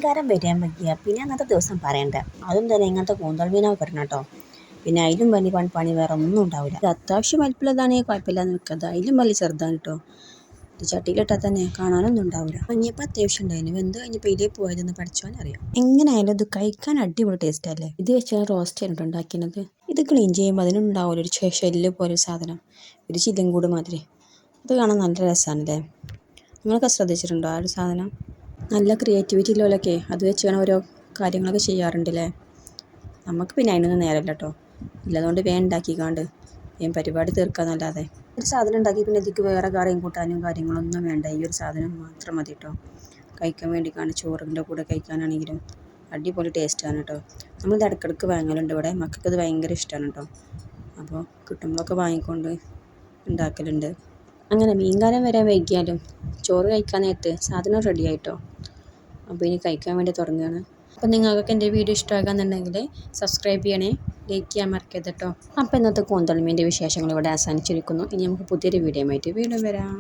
മീൻകാരൻ വരാൻ വയ്യ പിന്നെ അന്നത്തെ ദിവസം പറയണ്ട. അതും തന്നെ ഇങ്ങനത്തെ കൂന്തൽ മീനാണ് കിട്ടണം കേട്ടോ. പിന്നെ അതിലും വലിയ പണി വേറെ ഒന്നും ഉണ്ടാവില്ല. അത്യാവശ്യം വലിപ്പമുള്ളതാണെങ്കിൽ കുഴപ്പമില്ലാന്ന് വെക്കുന്നത്. അതിലും വലിയ ചെറുതാണ് കേട്ടോ. ഇത് ചട്ടിയിലിട്ടാൽ തന്നെ കാണാനൊന്നും ഉണ്ടാവില്ല. ഇനിയിപ്പോൾ അത്യാവശ്യം ഉണ്ടായിരുന്നു. വെന്ത് കഴിഞ്ഞപ്പോൾ ഇതിലേ പോയതെന്ന് പഠിച്ചാലറിയാം. എങ്ങനെയായാലും ഇത് കഴിക്കാൻ അടിപൊളി ടേസ്റ്റ് അല്ലേ. ഇത് വെച്ചാൽ റോസ്റ്റ് ആണ് ഉണ്ടാക്കുന്നത്. ഇത് ക്ലീൻ ചെയ്യുമ്പോൾ അതിനുണ്ടാവില്ല ഒരു ഷെല്ല് പോലെ സാധനം, ഒരു ചില്ലും മാതിരി. അത് കാണാൻ നല്ല രസമാണല്ലേ. നിങ്ങളൊക്കെ ശ്രദ്ധിച്ചിട്ടുണ്ടോ ആ ഒരു സാധനം? നല്ല ക്രിയേറ്റിവിറ്റി ഉള്ളവരൊക്കെ അത് വെച്ചാണ് ഓരോ കാര്യങ്ങളൊക്കെ ചെയ്യാറുണ്ടല്ലേ. നമുക്ക് പിന്നെ അതിനൊന്നും നേരമില്ല കേട്ടോ. ഇല്ലതുകൊണ്ട് വേഗം ഉണ്ടാക്കിക്കാണ്ട് വേഗം പരിപാടി തീർക്കാന്നല്ലാതെ. ഒരു സാധനം ഉണ്ടാക്കി പിന്നെ ഇതിക്ക് വേറെ കറിയും കൂട്ടാനും കാര്യങ്ങളൊന്നും വേണ്ട. ഈ ഒരു സാധനം മാത്രം മതി കേട്ടോ. കഴിക്കാൻ വേണ്ടിക്കാണ്ട് ചോറിൻ്റെ കൂടെ കഴിക്കാനാണെങ്കിലും അടിപൊളി ടേസ്റ്റാണ് കേട്ടോ. നമ്മളിത് ഇടയ്ക്കിടയ്ക്ക് വാങ്ങലുണ്ട് ഇവിടെ. മക്കൾക്ക് ഇത് ഭയങ്കര ഇഷ്ടമാണ് കേട്ടോ. അപ്പോൾ കിട്ടുമ്പോഴൊക്കെ വാങ്ങിക്കൊണ്ട് ഉണ്ടാക്കലുണ്ട്. അങ്ങനെ മീൻകാരൻ വരാൻ വൈകിയാലും ചോറ് കഴിക്കാൻ നേരത്ത് സാധനം റെഡി ആയിട്ടോ. അപ്പോൾ ഇനി കഴിക്കാൻ വേണ്ടി തുടങ്ങുകയാണ്. അപ്പോൾ നിങ്ങൾക്കൊക്കെ എൻ്റെ വീഡിയോ ഇഷ്ടമാകാന്നുണ്ടെങ്കിൽ സബ്സ്ക്രൈബ് ചെയ്യണേ, ലൈക്ക് ചെയ്യാൻ മറക്കരുത് കേട്ടോ. അപ്പോൾ ഇന്നത്തെ കൂന്തൽ മീൻ്റെ വിശേഷങ്ങൾ ഇവിടെ അവസാനിച്ചിരിക്കുന്നു. ഇനി നമുക്ക് പുതിയൊരു വീഡിയോ ആയിട്ട് വീണ്ടും വരാം.